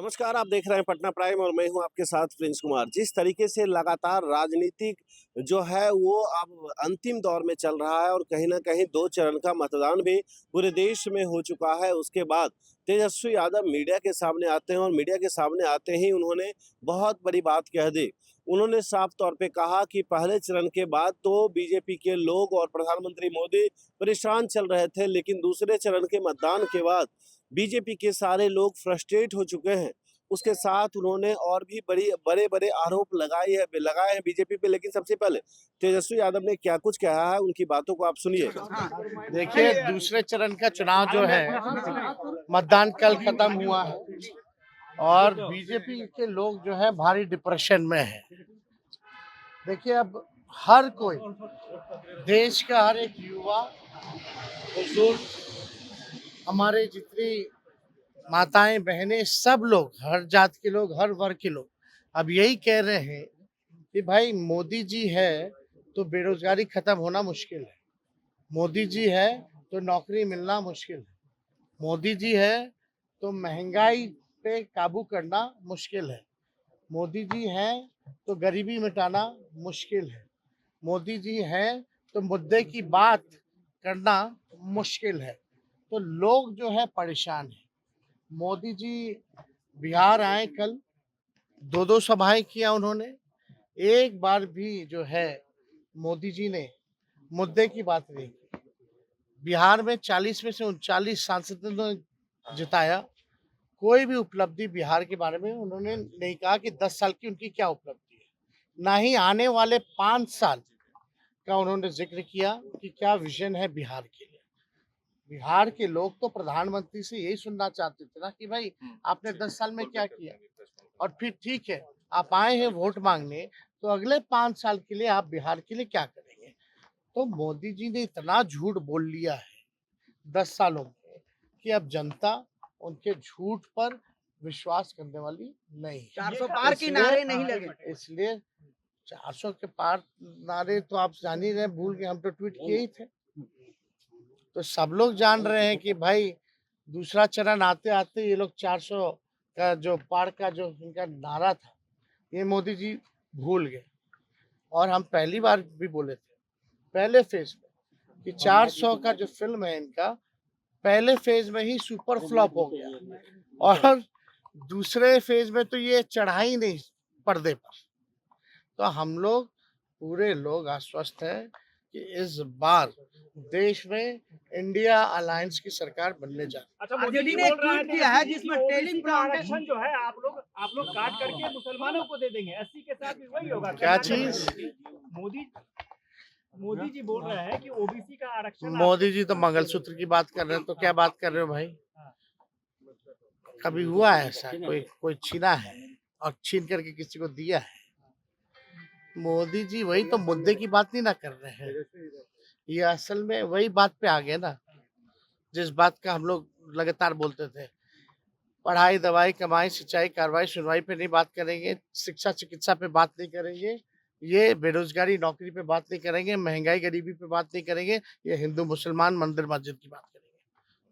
नमस्कार, आप देख रहे हैं पटना प्राइम और मैं हूं आपके साथ प्रिंस कुमार। जिस तरीके से लगातार राजनीतिक जो है वो अब अंतिम दौर में चल रहा है और कहीं न कहीं 2 चरण का मतदान भी पूरे देश में हो चुका है। उसके बाद तेजस्वी यादव मीडिया के सामने आते हैं और मीडिया के सामने आते ही उन्होंने बहुत बड़ी बात कह दी। उन्होंने साफ तौर पे कहा कि पहले चरण के बाद तो बीजेपी के लोग और प्रधानमंत्री मोदी परेशान चल रहे थे, लेकिन दूसरे चरण के मतदान के बाद बीजेपी के सारे लोग फ्रस्ट्रेट हो चुके हैं। उसके साथ उन्होंने और भी बड़े-बड़े आरोप लगाए हैं बीजेपी पे, लेकिन सबसे पहले तेजस्वी यादव ने क्या कुछ कहा है, उनकी बातों को आप सुनिए। देखिए, दूसरे चरण का चुनाव जो है मतदान कल खत्म हुआ है और बीजेपी के लोग जो है भारी डिप्रेशन में है। देखिए, अब हर कोई देश का हर एक युवा, बुजुर्ग, हमारे जितनी माताएं बहनें, सब लोग, हर जात के लोग, हर वर्ग के लोग अब यही कह रहे हैं कि भाई मोदी जी है तो बेरोजगारी खत्म होना मुश्किल है, मोदी जी है तो नौकरी मिलना मुश्किल है, मोदी जी है तो महंगाई पे काबू करना मुश्किल है, मोदी जी हैं तो गरीबी मिटाना मुश्किल है, मोदी जी हैं तो मुद्दे की बात करना मुश्किल है। तो लोग जो है परेशान हैं। मोदी जी बिहार आए कल, 2-2 सभाएं किया उन्होंने, एक बार भी जो है मोदी जी ने मुद्दे की बात नहीं की। बिहार में 40 में से 39 सांसदों ने जिताया। कोई भी उपलब्धि बिहार के बारे में उन्होंने नहीं कहा कि 10 साल की उनकी क्या उपलब्धि है। ना ही आने वाले 5 साल का उन्होंने जिक्र किया कि क्या विजन है बिहार के लिए। बिहार के लोग तो प्रधानमंत्री से यही सुनना चाहते थे ना कि भाई आपने 10 साल में क्या किया। और फिर ठीक है, आप आए हैं वोट मांगने, तो अगले 5 साल के लिए आप बिहार के लिए क्या करेंगे। तो मोदी जी ने इतना झूठ बोल लिया है 10 सालों में कि अब जनता उनके झूठ पर विश्वास करने वाली नहीं है। 400 पार के नारे नहीं लगे। इसलिए 400 के पार नारे तो आप जान ही रहे, भूल गए, हम तो ट्वीट किए ही थे। तो सब लोग जान रहे हैं कि भाई दूसरा चरण आते आते ये लोग 400 का जो पार का जो इनका नारा था, ये मोदी जी भूल गए। और हम पहली बार भी बोले थे पहले फेज में कि 400 का जो फिल्म है इनका पहले फेज में ही सुपर फ्लॉप हो गया और दूसरे फेज में तो ये चढ़ा ही नहीं पर्दे पर। तो हम लोग पूरे लोग आश्वस्त हैं कि इस बार देश में इंडिया अलायंस की सरकार बनने जा रही है। अच्छा, मोदी जी ने ट्वीट किया है जिसमें टेलिंग आरक्षण जो है आप लोग काट करके मुसलमानों को दे देंगे, 80 के साथ भी वही होगा। क्या चीज? मोदी जी बोल रहे हैं कि ओबीसी का आरक्षण। मोदी जी तो मंगलसूत्र की बात कर रहे हैं, तो क्या बात कर रहे हो भाई? कभी हुआ है ऐसा? कोई छीना है और छीन करके किसी को दिया है? मोदी जी वही तो मुद्दे की बात नहीं ना कर रहे हैं। ये असल में वही बात पे आ गए ना, जिस बात का हम लोग लगातार बोलते थे। पढ़ाई, दवाई, कमाई, सिंचाई, कार्रवाई, सुनवाई पे नहीं बात करेंगे, शिक्षा चिकित्सा पे बात नहीं करेंगे, ये बेरोजगारी नौकरी पे बात नहीं करेंगे, महंगाई गरीबी पे बात नहीं करेंगे, ये हिंदू मुसलमान मंदिर मस्जिद की बात करेंगे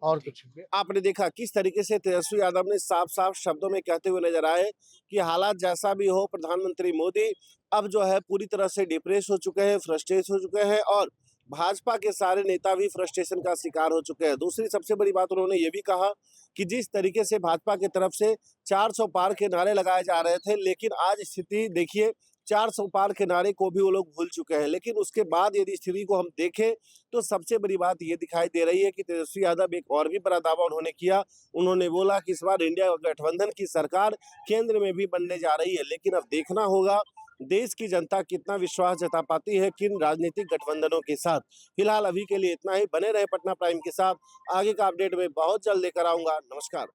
और कुछ नहीं। आपने देखा किस तरीके से तेजस्वी यादव ने साफ-साफ शब्दों में कहते हुए नजर आए कि हालात जैसा भी हो, प्रधानमंत्री मोदी अब जो है पूरी तरह से डिप्रेस हो चुके हैं, फ्रस्ट्रेट हो चुके हैं और भाजपा के सारे नेता भी फ्रस्ट्रेशन का शिकार हो चुके हैं। दूसरी सबसे बड़ी बात उन्होंने ये भी कहा कि जिस तरीके से भाजपा की तरफ से 400 पार के नारे लगाए जा रहे थे, लेकिन आज स्थिति देखिए 400 पार के नारे को भी वो लोग भूल चुके हैं। लेकिन उसके बाद यदि स्थिति को हम देखें तो सबसे बड़ी बात ये दिखाई दे रही है कि तेजस्वी यादव एक और भी बड़ा दावा उन्होंने किया। उन्होंने बोला कि इस बार इंडिया गठबंधन की सरकार केंद्र में भी बनने जा रही है। लेकिन अब देखना होगा देश की जनता कितना विश्वास जता पाती है किन राजनीतिक गठबंधनों के साथ। फिलहाल अभी के लिए इतना ही। बने रहे पटना प्राइम के साथ, आगे का अपडेट मैं बहुत जल्द लेकर आऊंगा। नमस्कार।